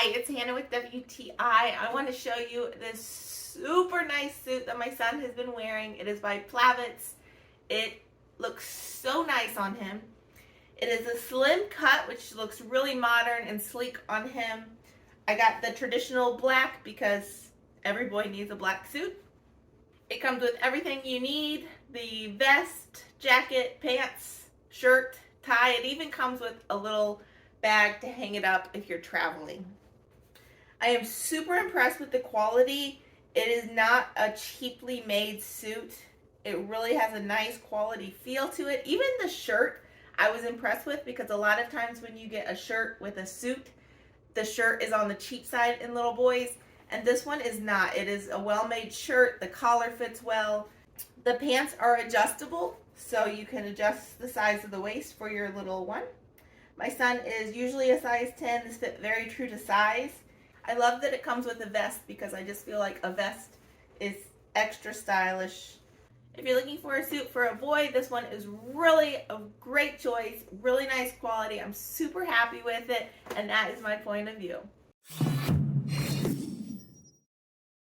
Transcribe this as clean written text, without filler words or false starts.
Hi, it's Hannah with WTI. I want to show you this super nice suit that my son has been wearing. It is by Plavict. It looks so nice on him. It is a slim cut, which looks really modern and sleek on him. I got the traditional black because every boy needs a black suit. It comes with everything you need: the vest, jacket, pants, shirt, tie. It even comes with a little bag to hang it up if you're traveling. I am super impressed with the quality. It is not a cheaply made suit. It really has a nice quality feel to it. Even the shirt I was impressed with, because a lot of times when you get a shirt with a suit, the shirt is on the cheap side in little boys, and this one is not. It is a well-made shirt. The collar fits well. The pants are adjustable, so you can adjust the size of the waist for your little one. My son is usually a size 10. This fit very true to size. I love that it comes with a vest because I just feel like a vest is extra stylish. If you're looking for a suit for a boy, this one is really a great choice. Really nice quality. I'm super happy with it, and that is my point of view.